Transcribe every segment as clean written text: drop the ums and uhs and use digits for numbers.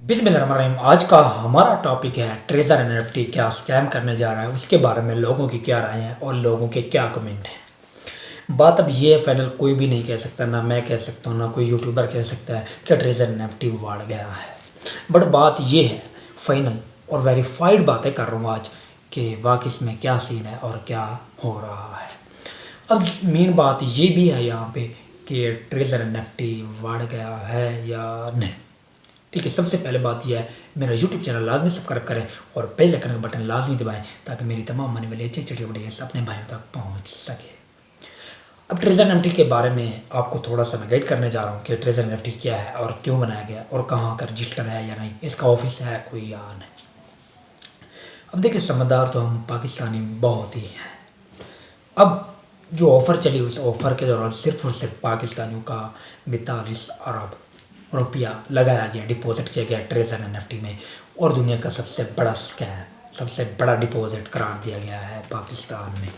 बिस्मिल्लाहिर्रहमानिर्रहीम। आज का हमारा टॉपिक है ट्रेजर एनएफटी क्या स्कैम करने जा रहा है, उसके बारे में लोगों की क्या राय है और लोगों के क्या कमेंट हैं। बात अब ये है, फाइनल कोई भी नहीं कह सकता, ना मैं कह सकता हूँ ना कोई यूट्यूबर कह सकता है कि ट्रेजर एनएफटी बढ़ गया है। बट बात ये है, फाइनल और वेरीफाइड बातें कर रहा हूँ आज कि वाकई इसमें क्या सीन है और क्या हो रहा है। अब मेन बात ये भी है यहाँ पे कि ट्रेजर एनएफटी बढ़ गया है या नहीं। ठीक है, सबसे पहले बात यह है, मेरा यूट्यूब चैनल लाजमी सब्सक्राइब करें और बेल आइकन का बटन लाजमी दबाएं ताकि मेरी तमाम आने वाली अच्छी अच्छी वीडियोस अपने भाइयों तक पहुंच सके। अब ट्रेजर एनएफटी के बारे में आपको थोड़ा सा मैं गाइड करने जा रहा हूँ कि ट्रेजर एनएफटी क्या है और क्यों बनाया गया और कहाँ का रजिस्टर है या नहीं, इसका ऑफिस है कोई या नहीं। अब देखिए, समझदार तो हम पाकिस्तानी बहुत ही हैं। अब जो ऑफ़र चली, उस ऑफ़र के दौरान सिर्फ और सिर्फ पाकिस्तानियों का 42 अरब रुपया लगाया गया, डिपॉजिट किया गया ट्रेजर एनएफटी में, और दुनिया का सबसे बड़ा स्कैम, सबसे बड़ा डिपॉजिट करार दिया गया है पाकिस्तान में,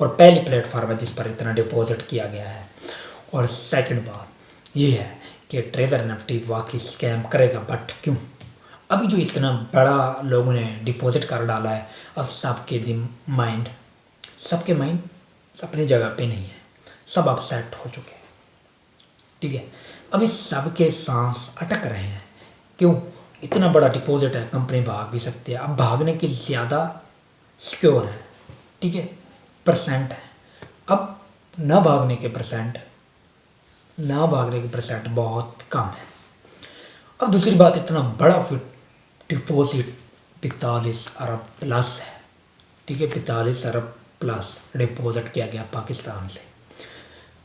और पहली प्लेटफार्म है जिस पर इतना डिपॉजिट किया गया है। और सेकंड बात ये है कि ट्रेजर एनएफटी वाकई स्कैम करेगा, बट क्यों? अभी जो इतना बड़ा लोगों ने डिपॉजिट कर डाला है, अब सबके माइंड अपनी जगह पे नहीं है, सब अपसेट हो चुके हैं। ठीक है, अभी सबके सांस अटक रहे हैं। क्यों? इतना बड़ा डिपॉजिट है, कंपनी भाग भी सकती है। अब भागने की ज़्यादा सिक्योर है, ठीक है, परसेंट है। अब ना भागने के परसेंट बहुत कम है। अब दूसरी बात, इतना बड़ा डिपॉजिट 45 अरब प्लस है, ठीक है, 45 अरब प्लस डिपॉजिट किया गया पाकिस्तान से।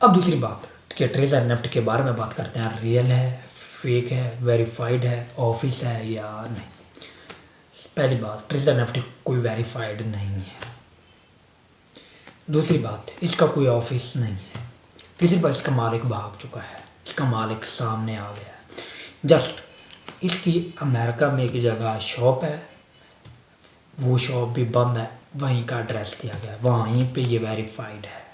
अब दूसरी बात कि ट्रेजर एनएफटी के बारे में बात करते हैं, रियल है, फेक है, वेरीफाइड है, ऑफिस है या नहीं। पहली बात, ट्रेजर एनएफटी कोई वेरीफाइड नहीं है। दूसरी बात, इसका कोई ऑफिस नहीं है। तीसरी बात, इसका मालिक भाग चुका है, इसका मालिक सामने आ गया है। जस्ट इसकी अमेरिका में एक जगह शॉप है, वो शॉप भी बंद है, वहीं का एड्रेस दिया गया है, वहीं पे ये वेरीफाइड है,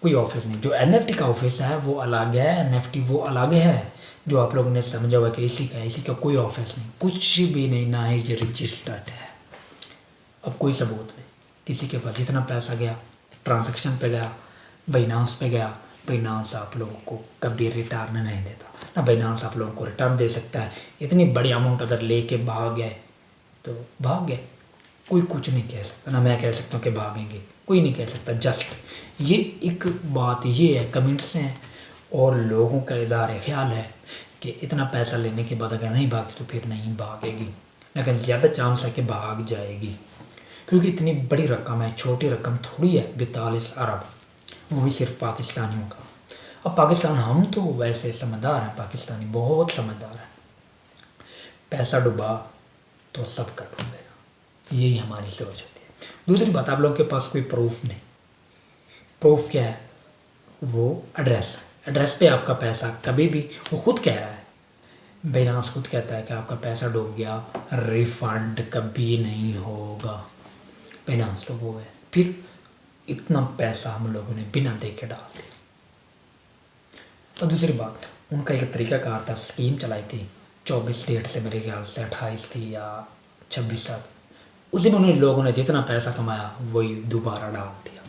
कोई ऑफिस नहीं। जो एनएफटी का ऑफिस है वो अलग है, एनएफटी वो अलग है, जो आप लोगों ने समझा हुआ कि इसी का कोई ऑफिस नहीं, कुछ भी नहीं, ना ही ये रजिस्टर्ड है। अब कोई सबूत नहीं, किसी के पास जितना पैसा गया ट्रांजैक्शन पे गया, बाइनांस पे गया, बाइनांस आप लोगों को कभी रिटर्न नहीं देता, ना बाइनांस आप लोगों को रिटर्न दे सकता है। इतनी बड़ी अमाउंट अगर लेके भाग गए तो भाग गए, कोई कुछ नहीं कह सकता, ना मैं कह सकता हूँ कि भागेंगे, कोई नहीं कह सकता। जस्ट ये एक बात ये है, कमेंट्स हैं और लोगों का इदारे ख्याल है कि इतना पैसा लेने के बाद अगर नहीं भागी तो फिर नहीं भागेगी, लेकिन ज़्यादा चांस है कि भाग जाएगी, क्योंकि इतनी बड़ी रकम है, छोटी रकम थोड़ी है, 42 अरब, वो भी सिर्फ पाकिस्तानियों का। अब पाकिस्तान, हम तो वैसे समझदार हैं, पाकिस्तानी बहुत समझदार हैं, पैसा डूबा तो सबका डूबेगा, यही हमारी सोच होती है। दूसरी बात, आप लोगों के पास कोई प्रूफ नहीं। प्रूफ क्या है? वो एड्रेस पे आपका पैसा कभी भी, वो खुद कह रहा है, बाइनांस खुद कहता है कि आपका पैसा डूब गया, रिफंड कभी नहीं होगा। बाइनांस तो वो है, फिर इतना पैसा हम लोगों ने बिना देखे डाल दिया। और दूसरी बात, उनका एक तरीकाकार था, स्कीम चलाई थी 24 डेट से, मेरे ख्याल से 28 थी या 26 तक, उसी में उन्हें लोगों ने जितना पैसा कमाया वही दोबारा डाल दिया।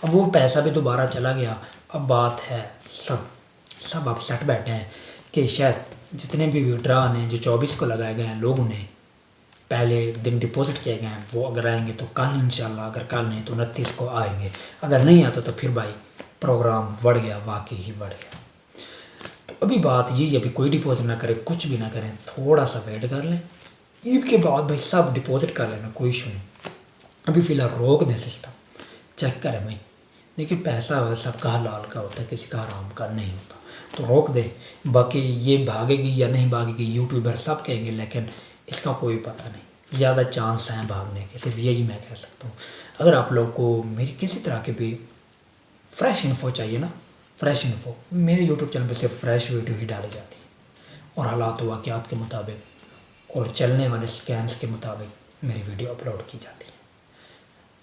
अब वो पैसा भी दोबारा चला गया। अब बात है, सब अपसेट बैठे हैं कि शायद जितने भी विड्रॉन हैं जो 24 को लगाए गए हैं, लोगों ने पहले दिन डिपॉजिट किए गए हैं, वो अगर आएंगे तो कल इंशाल्लाह, अगर कल नहीं तो 29 को आएंगे, अगर नहीं आता तो फिर भाई प्रोग्राम बढ़ गया, वाकई ही बढ़ गया। तो अभी बात ये, अभी कोई डिपॉजिट ना करे, कुछ भी ना करें, थोड़ा सा वेट कर लें, ईद के बाद भाई सब डिपॉजिट कर लेना, कोई इशू नहीं। अभी फ़िलहाल रोक दें सिस्टम, चेक करें भाई। देखिए, पैसा सबका हलाल का होता है, किसी का हराम का नहीं होता, तो रोक दे। बाकी ये भागेगी या नहीं भागेगी, यूट्यूबर सब कहेंगे, लेकिन इसका कोई पता नहीं, ज़्यादा चांस हैं भागने के, सिर्फ यही मैं कह सकता हूँ। अगर आप लोग को मेरी किसी तरह की भी फ्रेश इन्फो चाहिए ना, फ्रेश इन्फो, मेरे यूट्यूब चैनल पर सिर्फ फ्रेश वीडियो ही डाली जाती है, और हालात वाक़यात के मुताबिक और चलने वाले स्कैम्स के मुताबिक मेरी वीडियो अपलोड की जाती है।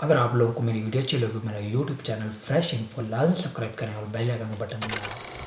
अगर आप लोगों को मेरी वीडियो अच्छी लगी, मेरा यूट्यूब चैनल फ्रेश इन्फो लाजमी सब्सक्राइब करें और बेल आइकन का बटन दबाएं।